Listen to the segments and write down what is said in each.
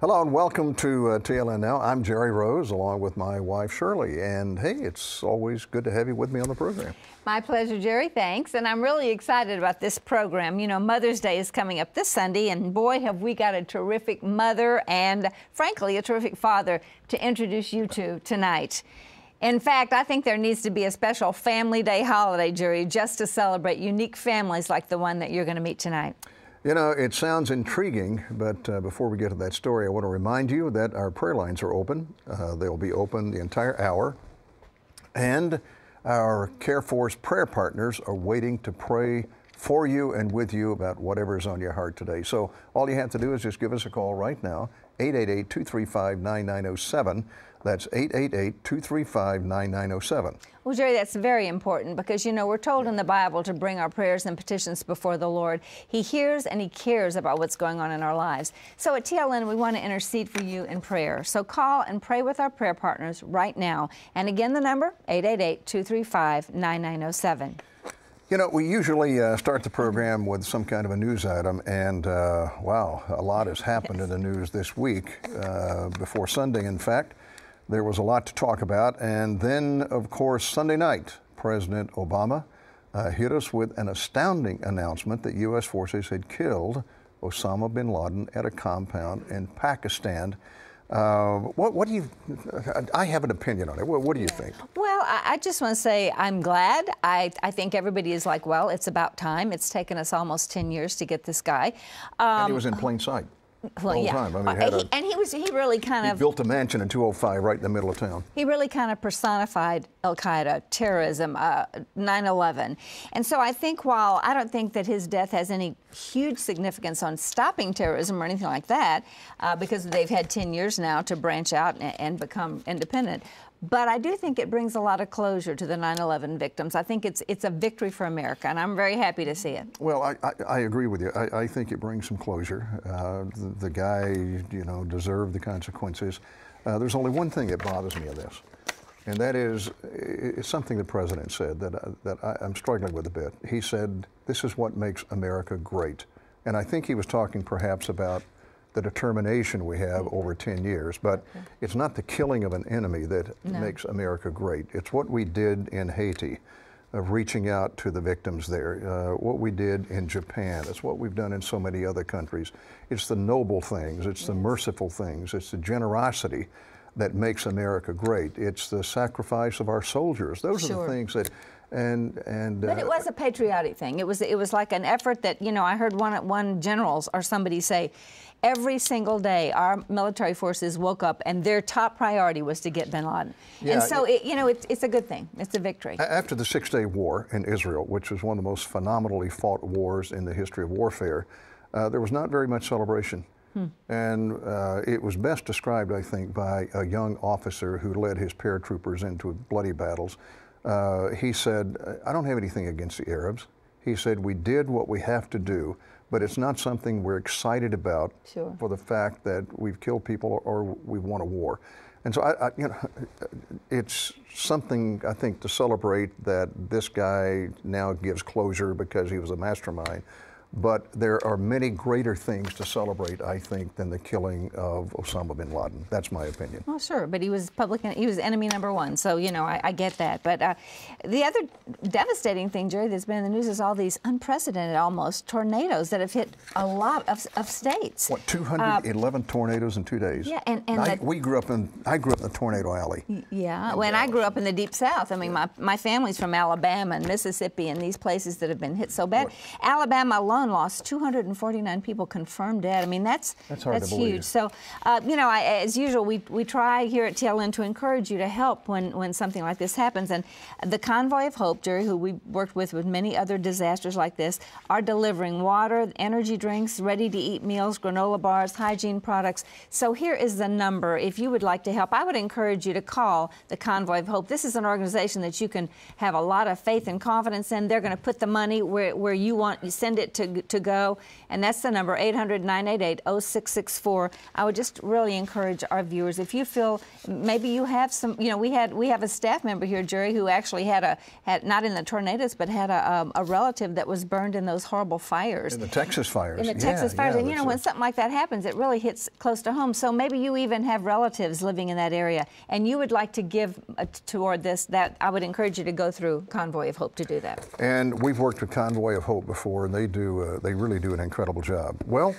Hello and welcome to TLN Now. I'm Jerry Rose along with my wife Shirley, and hey, it's always good to have you with me on the program. My pleasure, Jerry, thanks. And I'm really excited about this program. You know, Mother's Day is coming up this Sunday, and boy, have we got a terrific mother and, frankly, a terrific father to introduce you to tonight. In fact, I think there needs to be a special Family Day holiday, Jerry, just to celebrate unique families like the one that you're going to meet tonight. You know, it sounds intriguing, but before we get to that story, I want to remind you that our prayer lines are open. They'll be open the entire hour. And our Care Force prayer partners are waiting to pray for you and with you about whatever's on your heart today. So all you have to do is just give us a call right now, 888-235-9907. That's 888-235-9907. Well, Jerry, that's very important because, you know, we're told in the Bible to bring our prayers and petitions before the Lord. He hears and He cares about what's going on in our lives. So at TLN, we want to intercede for you in prayer. So call and pray with our prayer partners right now. And again, the number, 888-235-9907. You know, we usually start the program with some kind of a news item, and wow, a lot has happened in the news this week. Before Sunday, in fact, there was a lot to talk about. And then, of course, Sunday night, President Obama hit us with an astounding announcement that U.S. forces had killed Osama bin Laden at a compound in Pakistan. What do you, I have an opinion on it. What do you think? Well, I just want to say I'm glad. I think everybody is like, well, it's about time. It's taken us almost 10 years to get this guy. And he was in plain sight. Well, yeah. Time. I mean, he really kind of built a mansion in 205 right in the middle of town. He really kind of personified Al-Qaeda, terrorism, 9/11. And so I think while I don't think that his death has any huge significance on stopping terrorism or anything like that, because they've had 10 years now to branch out and become independent. But I do think it brings a lot of closure to the 9/11 victims. I think it's a victory for America, and I'm very happy to see it. Well, I agree with you. I think it brings some closure. The guy, you know, deserved the consequences. There's only one thing that bothers me of this, and that is it's something the president said that I'm struggling with a bit. He said, "This is what makes America great," and I think he was talking perhaps about the determination we have over 10 years, but it's not the killing of an enemy that makes America great. It's what we did in Haiti, of reaching out to the victims there, what we did in Japan. It's what we've done in so many other countries. It's the noble things, it's the merciful things, it's the generosity that makes America great. It's the sacrifice of our soldiers. Those are the things that but it was a patriotic thing. It was like an effort that, you know, I heard one general or somebody say, every single day our military forces woke up and their top priority was to get bin Laden. Yeah, and so, it's a good thing. It's a victory. After the Six-Day War in Israel, which was one of the most phenomenally fought wars in the history of warfare, there was not very much celebration. And it was best described, I think, by a young officer who led his paratroopers into bloody battles. He said, I don't have anything against the Arabs. He said, we did what we have to do, but it's not something we're excited about for the fact that we've killed people or we've won a war. And so, you know, it's something, I think, to celebrate that this guy now gives closure because he was a mastermind. But there are many greater things to celebrate, I think, than the killing of Osama bin Laden. That's my opinion. Well, sure, but he was he was enemy number one, so, you know, I get that. But the other devastating thing, Jerry, that's been in the news is all these unprecedented, almost, tornadoes that have hit a lot of states. What, 211 tornadoes in 2 days? Yeah, and I grew up in the tornado alley. Yeah, when I grew up in the Deep South, I mean, my family's from Alabama and Mississippi and these places that have been hit so bad. Alabama alone lost 249 people confirmed dead. I mean, that's hard to believe. Huge. So, you know, as usual, we try here at TLN to encourage you to help when something like this happens. And the Convoy of Hope, Jerry, who we worked with many other disasters like this, are delivering water, energy drinks, ready-to-eat meals, granola bars, hygiene products. So here is the number. If you would like to help, I would encourage you to call the Convoy of Hope. This is an organization that you can have a lot of faith and confidence in. They're going to put the money where you want. You send it to go, and that's the number 800-988-0664. I would just really encourage our viewers, if you feel maybe you have some, we have a staff member here, Jerry, who actually had not in the tornadoes, but had a relative that was burned in those horrible fires. In the Texas fires. In the Texas fires, and when something like that happens, it really hits close to home. So maybe you even have relatives living in that area, and you would like to give toward this. That I would encourage you to go through Convoy of Hope to do that. And we've worked with Convoy of Hope before, and they really do an incredible job. Well,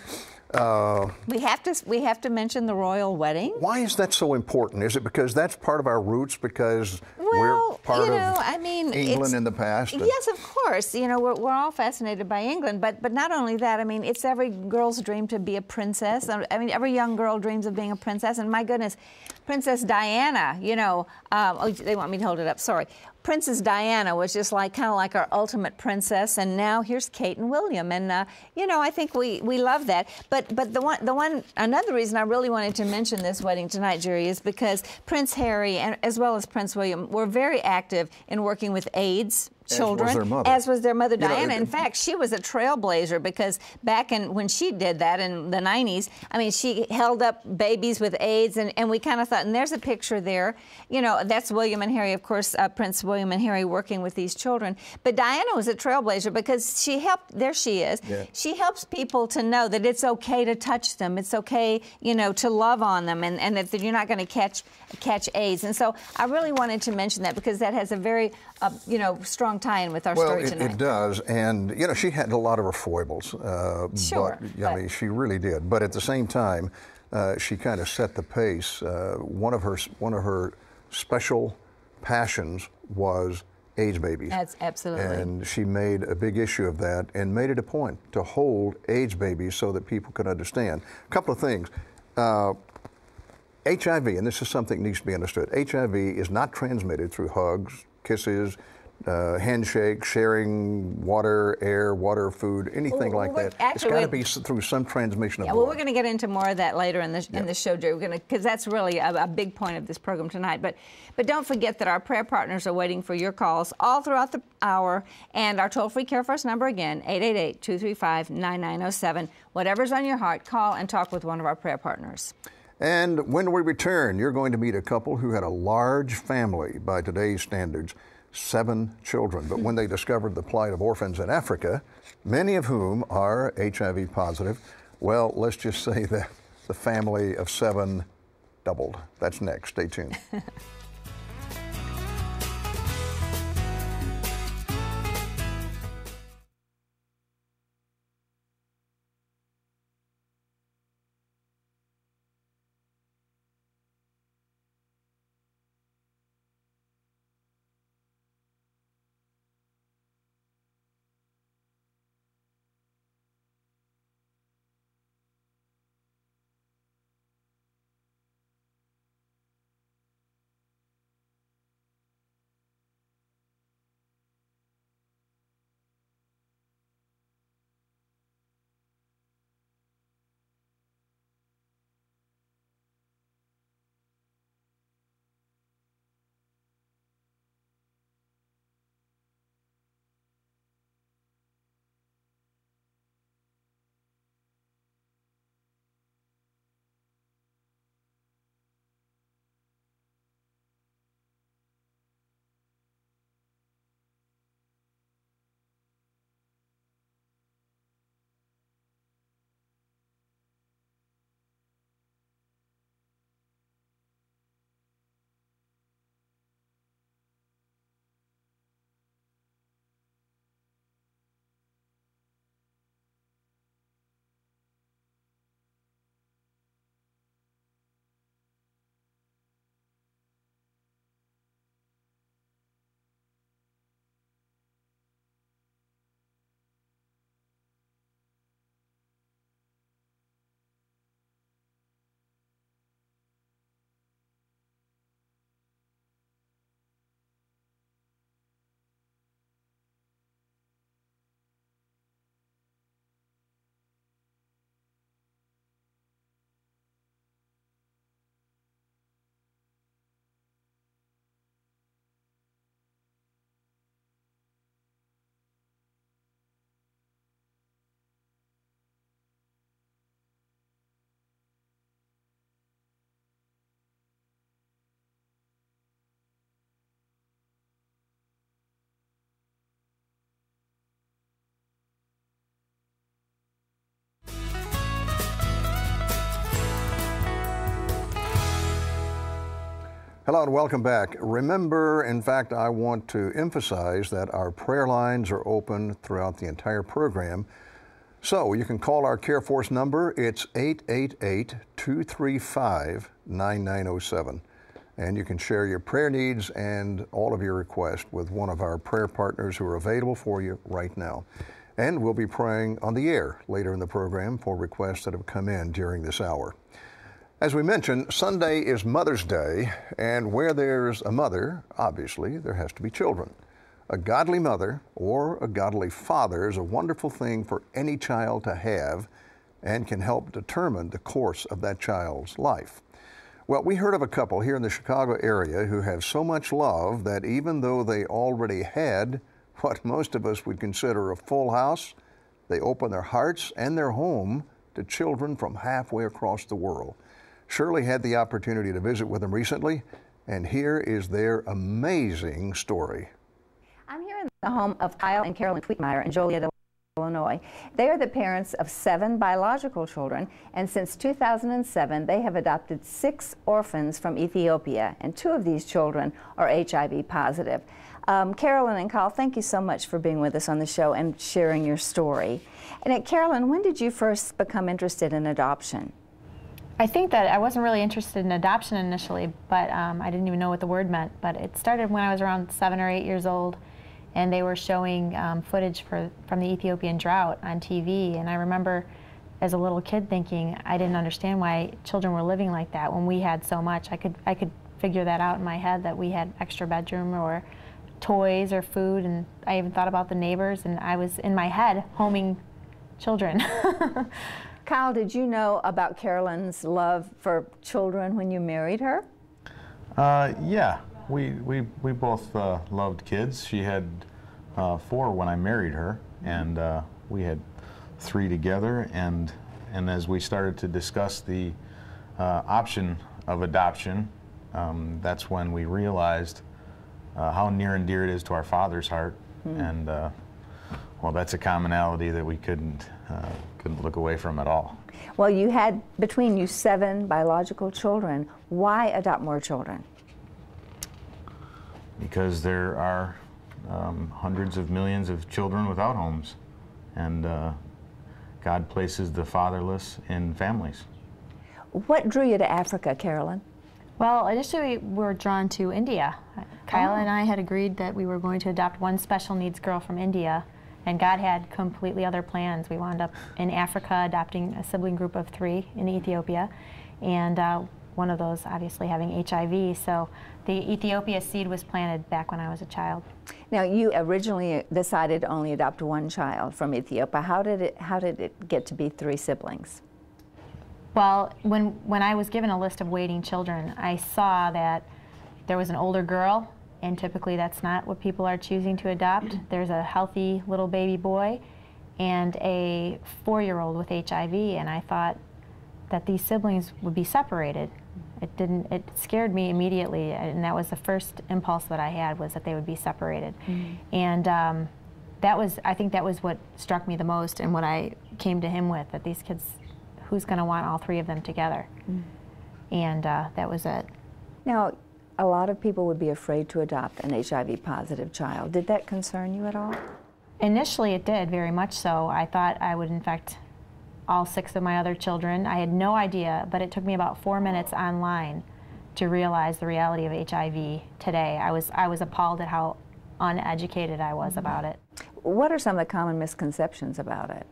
we have to mention the royal wedding. Why is that so important? Is it because that's part of our roots? Because we're part of England in the past? Yes, of course. We're all fascinated by England, but not only that. I mean, it's every girl's dream to be a princess. I mean, every young girl dreams of being a princess. And my goodness, Princess Diana. They want me to hold it up. Sorry. Princess Diana was just kind of like our ultimate princess, and now here's Kate and William, and I think we love that. But another reason I really wanted to mention this wedding tonight, Jerry, is because Prince Harry and as well as Prince William were very active in working with AIDS children, as was their mother Diana. In fact, she was a trailblazer, because back when she did that in the 90s, I mean, she held up babies with AIDS, and we kind of thought, and there's a picture there, that's William and Harry, of course, Prince William and Harry working with these children. But Diana was a trailblazer because she helped, there she is, she helps people to know that it's okay to touch them, it's okay, to love on them, and that you're not going to catch AIDS. And so I really wanted to mention that, because that has a very, strong tie-in with our story tonight. It does, and she had a lot of her foibles. Sure, but I mean, she really did. But at the same time, she kind of set the pace. One of her special passions was AIDS babies. That's absolutely. And she made a big issue of that, and made it a point to hold AIDS babies so that people could understand. A couple of things. HIV, and this is something that needs to be understood. HIV is not transmitted through hugs, kisses, handshakes, sharing water, air, food, anything like that. It's got to be through some transmission of blood. Well, we're going to get into more of that later in the show, Jerry. Because that's really a big point of this program tonight. But don't forget that our prayer partners are waiting for your calls all throughout the hour, and our toll-free Care First number again, 888-235-9907. Whatever's on your heart, call and talk with one of our prayer partners. And when we return, you're going to meet a couple who had a large family by today's standards, 7 children. But when they discovered the plight of orphans in Africa, many of whom are HIV positive, well, let's just say that the family of 7 doubled. That's next. Stay tuned. Hello and welcome back. Remember, in fact, I want to emphasize that our prayer lines are open throughout the entire program. So you can call our Care Force number. It's 888-235-9907. And you can share your prayer needs and all of your requests with one of our prayer partners who are available for you right now. And we'll be praying on the air later in the program for requests that have come in during this hour. As we mentioned, Sunday is Mother's Day, and where there's a mother, obviously, there has to be children. A godly mother or a godly father is a wonderful thing for any child to have and can help determine the course of that child's life. Well, we heard of a couple here in the Chicago area who have so much love that even though they already had what most of us would consider a full house, they open their hearts and their home to children from halfway across the world. Shirley had the opportunity to visit with them recently, and here is their amazing story. I'm here in the home of Kiel and Carolyn Twietmeyer in Joliet, Illinois. They are the parents of 7 biological children, and since 2007, they have adopted 6 orphans from Ethiopia, and 2 of these children are HIV positive. Carolyn and Kiel, thank you so much for being with us on the show and sharing your story. And Carolyn, when did you first become interested in adoption? I think that I wasn't really interested in adoption initially, but I didn't even know what the word meant. But it started when I was around 7 or 8 years old, and they were showing footage from the Ethiopian drought on TV. And I remember as a little kid thinking I didn't understand why children were living like that when we had so much. I could figure that out in my head, that we had extra bedroom or toys or food, and I even thought about the neighbors, and I was in my head homing children. Kiel, did you know about Carolyn's love for children when you married her? Yeah, we both loved kids. She had 4 when I married her, and we had 3 together. And as we started to discuss the option of adoption, that's when we realized how near and dear it is to our Father's heart. And well, that's a commonality that we couldn't look away from at all. Well, you had between you 7 biological children. Why adopt more children? Because there are hundreds of millions of children without homes, and God places the fatherless in families. What drew you to Africa, Carolyn? Well, initially we were drawn to India. Kiel and I had agreed that we were going to adopt 1 special needs girl from India, and God had completely other plans. We wound up in Africa adopting a sibling group of 3 in Ethiopia, and one of those obviously having HIV. So the Ethiopia seed was planted back when I was a child. Now, you originally decided to only adopt 1 child from Ethiopia. How did it get to be 3 siblings? Well, when I was given a list of waiting children, I saw that there was an older girl, and typically that's not what people are choosing to adopt. There's a healthy little baby boy and a 4-year-old with HIV, and I thought that these siblings would be separated. It scared me immediately, and that was the first impulse that I had, was that they would be separated. And I think that was what struck me the most, and what I came to him with, that these kids, who's going to want all 3 of them together? And that was it. Now, a lot of people would be afraid to adopt an HIV-positive child. Did that concern you at all? Initially it did, very much so. I thought I would infect all 6 of my other children. I had no idea, but it took me about 4 minutes online to realize the reality of HIV today. I was appalled at how uneducated I was about it. What are some of the common misconceptions about it?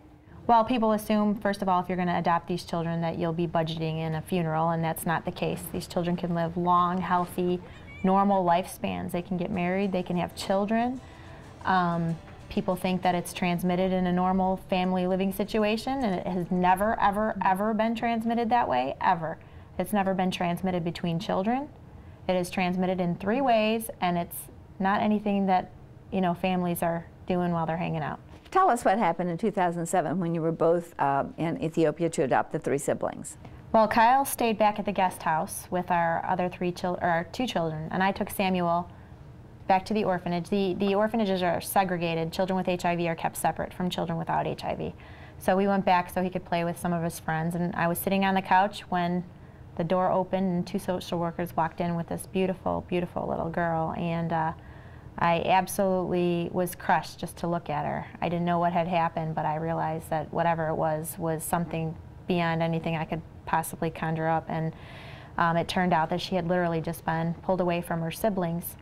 Well, people assume, first of all, if you're going to adopt these children, that you'll be budgeting in a funeral, and that's not the case. These children can live long, healthy, normal lifespans. They can get married, they can have children. People think that it's transmitted in a normal family living situation, and it has never, ever, ever been transmitted that way, ever. It's never been transmitted between children. It is transmitted in 3 ways, and it's not anything that, families are doing while they're hanging out. Tell us what happened in 2007 when you were both in Ethiopia to adopt the 3 siblings. Well, Kiel stayed back at the guest house with our other 2 children, and I took Samuel back to the orphanage. The orphanages are segregated. Children with HIV are kept separate from children without HIV. So we went back so he could play with some of his friends, and I was sitting on the couch when the door opened and 2 social workers walked in with this beautiful, beautiful little girl, and I absolutely was crushed just to look at her. I didn't know what had happened, but I realized that whatever it was something beyond anything I could possibly conjure up, and it turned out that she had literally just been pulled away from her siblings,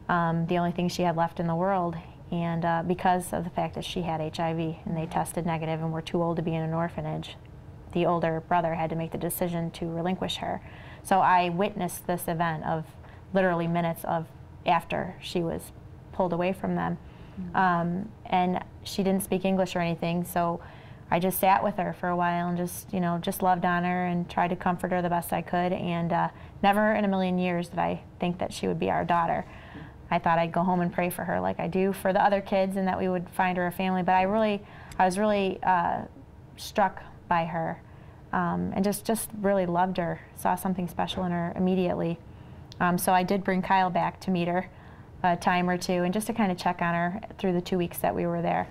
the only thing she had left in the world, and because of the fact that she had HIV, and they tested negative and were too old to be in an orphanage. The older brother had to make the decision to relinquish her. So I witnessed this event of literally minutes of after she was pulled away from them. And she didn't speak English or anything, so I just sat with her for a while and just, you know, just loved on her and tried to comfort her the best I could, and never in a million years did I think that she would be our daughter. I thought I'd go home and pray for her like I do for the other kids, and that we would find her a family, but I was really struck by her, and just really loved her, saw something special in her immediately. So I did bring Kyle back to meet her a time or two, and just to kind of check on her through the 2 weeks that we were there,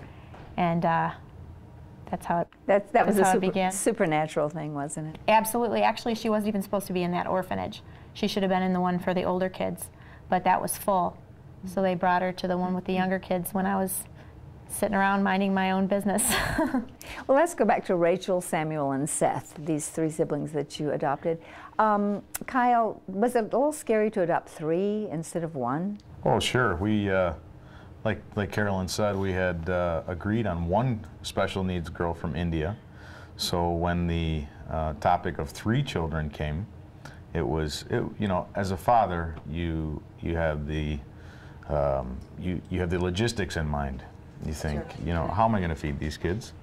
and that's how it That was how a it began. supernatural thing, wasn't it? Absolutely. Actually, she wasn't even supposed to be in that orphanage. She should have been in the one for the older kids, but that was full. So they brought her to the one with the younger kids when I was sitting around minding my own business. Well, let's go back to Rachel, Samuel, and Seth, these 3 siblings that you adopted. Kyle, was it a little scary to adopt 3 instead of 1? Oh, sure. We, like Carolyn said, we had agreed on 1 special needs girl from India. So when the topic of 3 children came, you know, as a father, you have the you have the logistics in mind. You think, you know, how am I going to feed these kids?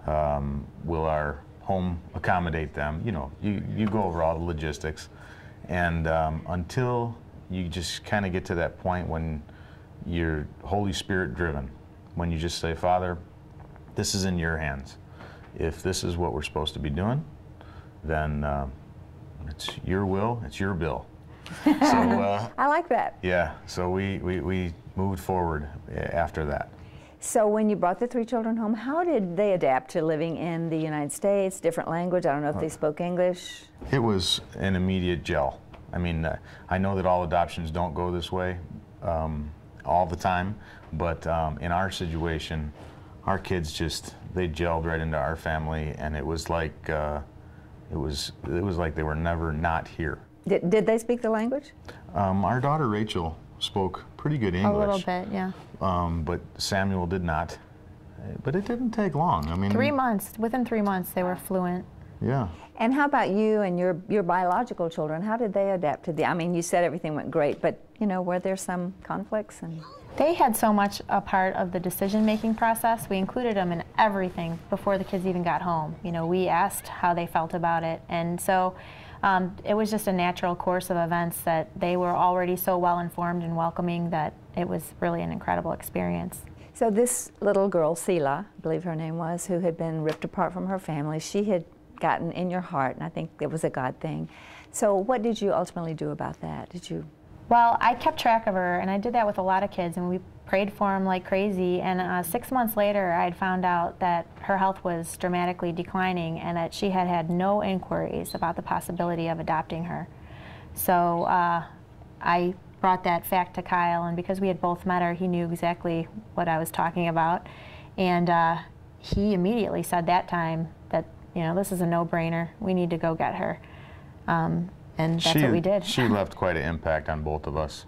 Will our home accommodate them? You know, you go over all the logistics, and until you just kind of get to that point when you're Holy Spirit driven, when you just say, Father, this is in your hands. If this is what we're supposed to be doing, then it's your will, it's your bill. So I like that. yeah, so we moved forward after that. So when you brought the 3 children home, how did they adapt to living in the United States, different language? I don't know if they spoke English. It was an immediate gel. I mean, I know that all adoptions don't go this way all the time, but in our situation, our kids they gelled right into our family, and it was like it was like they were never not here. Did they speak the language? Our daughter Rachel spoke pretty good English. A little bit, yeah. But Samuel did not. But it didn't take long. I mean, 3 months. Within 3 months, they were fluent. Yeah. And how about you and your biological children? How did they adapt to I mean, you said everything went great, but you know, were there some conflicts? And They had so much a part of the decision-making process. We included them in everything before the kids even got home. You know, we asked how they felt about it, and so it was just a natural course of events that they were already so well informed and welcoming that it was really an incredible experience. so this little girl, Sela, I believe her name was, who had been ripped apart from her family, she had gotten in your heart, and I think it was a God thing. So what did you ultimately do about that? Did you? Well, I kept track of her, and I did that with a lot of kids, and we prayed for them like crazy. And 6 months later, I had found out that her health was dramatically declining and that she had had no inquiries about the possibility of adopting her. So I brought that fact to Kyle, and because we had both met her, he knew exactly what I was talking about. And he immediately said that time that, you know, this is a no-brainer. We need to go get her. And that's what we did. She left quite an impact on both of us.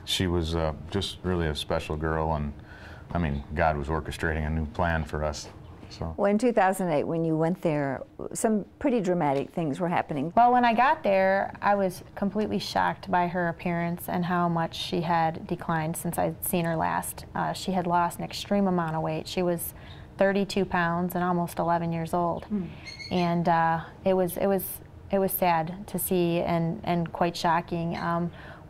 She was just really a special girl, and I mean, God was orchestrating a new plan for us. So. Well, in 2008, when you went there, some pretty dramatic things were happening. Well, when I got there, I was completely shocked by her appearance and how much she had declined since I'd seen her last. She had lost an extreme amount of weight. She was 32 pounds and almost 11 years old. And it was sad to see and quite shocking.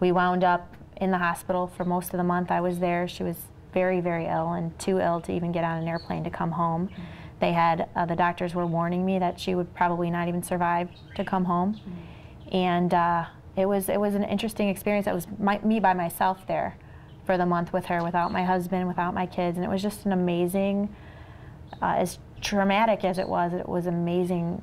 We wound up in the hospital for most of the month I was there. She was very, very ill and too ill to even get on an airplane to come home. They had, the doctors were warning me that she would probably not even survive to come home. And it was an interesting experience. It was me by myself there for the month with her, without my husband, without my kids, and it was just an amazing, as traumatic as it was amazing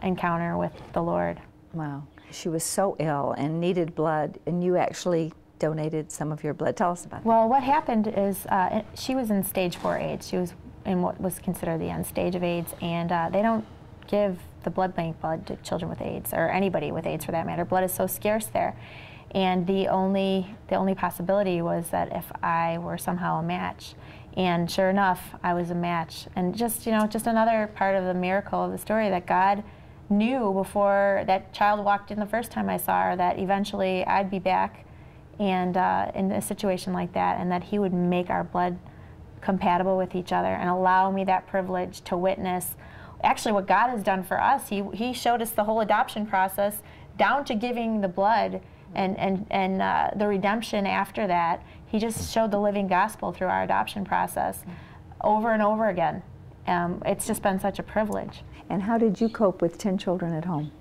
encounter with the Lord. Wow. she was so ill and needed blood, and you actually donated some of your blood. Tell us about that. Well, what happened is she was in stage 4 AIDS. She was in what was considered the end stage of AIDS, and they don't give the blood bank blood to children with AIDS, or anybody with AIDS for that matter. Blood is so scarce there. And the only possibility was that if I were somehow a match. And sure enough, I was a match. And just, you know, just another part of the miracle of the story, that God knew before that child walked in the first time I saw her that eventually I'd be back and in a situation like that, and that he would make our blood compatible with each other and allow me that privilege to witness actually what God has done for us. He showed us the whole adoption process down to giving the blood and the redemption after that. He just showed the living gospel through our adoption process over and over again. It's just been such a privilege. And how did you cope with 10 children at home?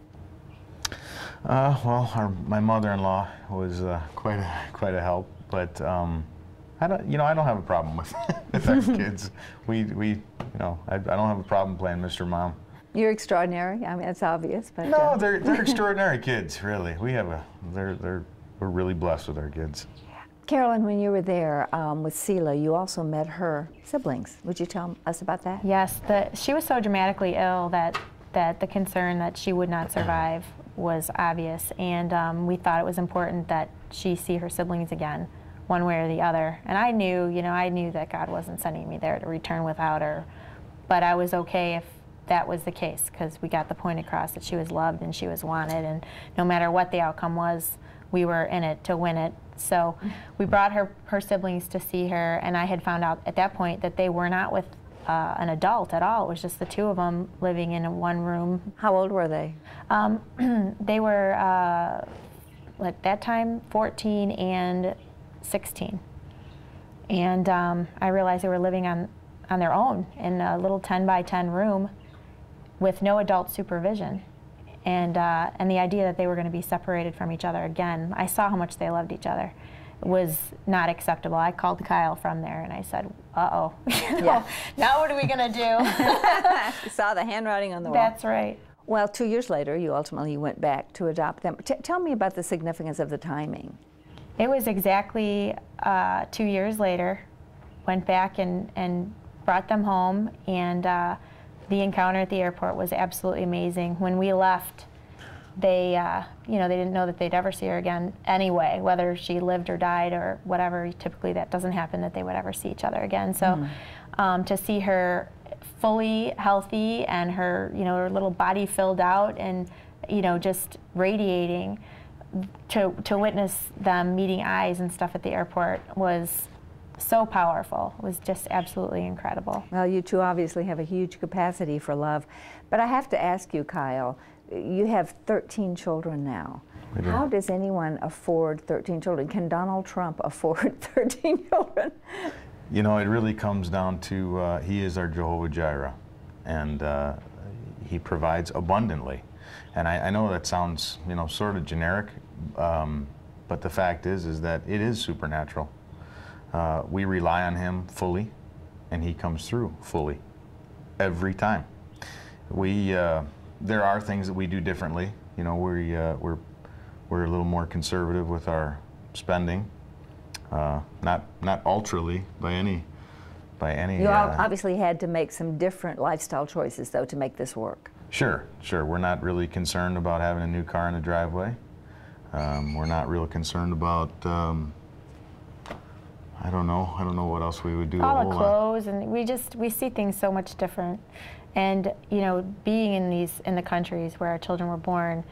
Well, my mother-in-law was quite a help, but I don't have a problem with our kids. I don't have a problem playing Mr. Mom. You're extraordinary. I mean, it's obvious, but no, they're extraordinary kids. Really, we're really blessed with our kids. Carolyn, when you were there with Sela, you also met her siblings. Would you tell us about that? Yes, she was so dramatically ill that the concern that she would not survive was obvious, and we thought it was important that she see her siblings again, one way or the other. And I knew that God wasn't sending me there to return without her, but I was okay if that was the case, because we got the point across that she was loved and she was wanted, and no matter what the outcome was, we were in it to win it. So we brought her siblings to see her, and I had found out at that point that they were not with an adult at all. It was just the two of them living in one room. How old were they? They were, at that time, 14 and 16. And I realized they were living on their own in a little 10 by 10 room with no adult supervision. And the idea that they were going to be separated from each other again, I saw how much they loved each other, was not acceptable. I called Kyle from there and I said, uh-oh, Yeah. now what are we going to do? You saw the handwriting on the wall. That's right. Well, 2 years later, you ultimately went back to adopt them. Tell me about the significance of the timing. It was exactly 2 years later, went back and brought them home, and the encounter at the airport was absolutely amazing. When we left, they didn't know that they'd ever see her again anyway, whether she lived or died or whatever. Typically that doesn't happen, that they would ever see each other again. So to see her fully healthy and her, her little body filled out and, just radiating, to witness them meeting eyes and stuff at the airport was so powerful. It was just absolutely incredible. Well, you two obviously have a huge capacity for love. But I have to ask you, Kyle, you have 13 children now. How does anyone afford 13 children? Can Donald Trump afford 13 children? It really comes down to he is our Jehovah Jireh, and he provides abundantly. And I know that sounds, sort of generic, but the fact is that it is supernatural. We rely on him fully, and he comes through fully every time. There are things that we do differently. We're a little more conservative with our spending, not ultrally by any. You obviously had to make some different lifestyle choices, though, to make this work. Sure. We're not really concerned about having a new car in the driveway. We're not real concerned about. I don't know what else we would do. All the clothes, and we see things so much different. And being in the countries where our children were born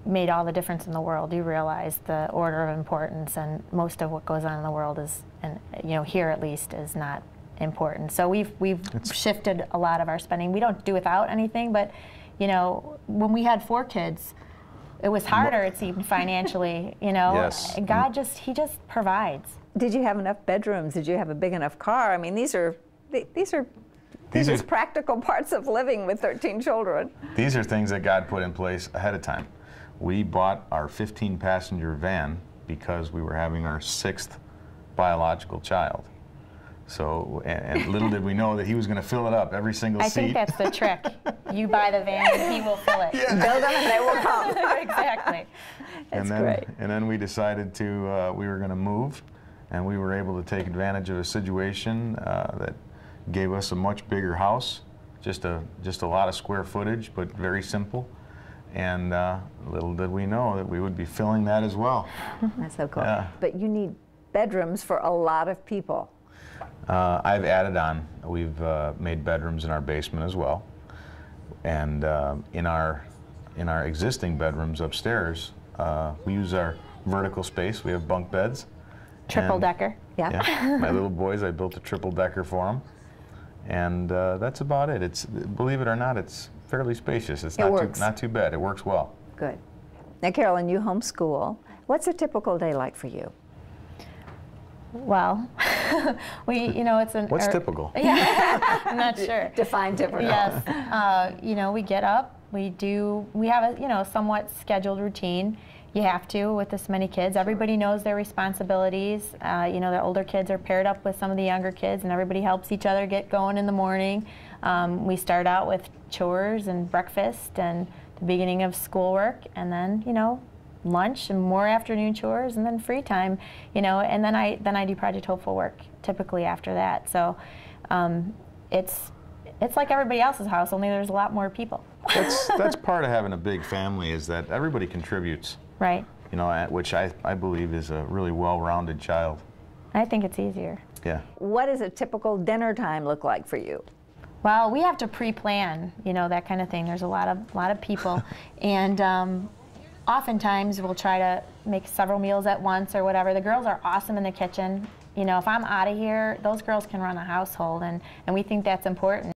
made all the difference in the world. You realize the order of importance, and most of what goes on in the world is, and here at least, is not important. So we've shifted a lot of our spending. We don't do without anything, but when we had 4 kids, it was harder, it seemed, financially. Yes. And God he just provides. Did you have enough bedrooms? Did you have a big enough car? I mean, these are practical parts of living with 13 children. These are things that God put in place ahead of time. We bought our 15-passenger van because we were having our 6th biological child. So, and little did we know that he was going to fill it up, every single seat. I think that's the trick. You buy the van and he will fill it. Build them and they will come. Exactly. That's and then, great. And then we decided to, we were going to move, and we were able to take advantage of a situation that gave us a much bigger house, just a lot of square footage, but very simple. And little did we know that we would be filling that as well. That's so cool. Yeah. But you need bedrooms for a lot of people. I've added on. We've made bedrooms in our basement as well, and in our existing bedrooms upstairs, we use our vertical space. We have bunk beds. Triple decker. Yeah. My little boys, I built a triple decker for them, and that's about it. It's, believe it or not, it's fairly spacious. It's not too bad. It works well. Good. Now, Carolyn, you homeschool. What's a typical day like for you? Well, it's an... What's typical? Yeah, I'm not sure. Define typical. Yes. We get up, we have a, somewhat scheduled routine. You have to with this many kids. Everybody knows their responsibilities. The older kids are paired up with some of the younger kids, and everybody helps each other get going in the morning. We start out with chores and breakfast and the beginning of schoolwork, and then, lunch and more afternoon chores, and then free time, and then I do Project Hopeful work typically after that. So it's like everybody else's house, only there's a lot more people. That's part of having a big family, is that everybody contributes. Right. Which I believe is a really well-rounded child. I think it's easier. Yeah. What does a typical dinner time look like for you? Well, we have to pre-plan, that kind of thing. There's a lot of people, and oftentimes we'll try to make several meals at once or whatever. The girls are awesome in the kitchen. If I'm out of here, those girls can run a household, and we think that's important.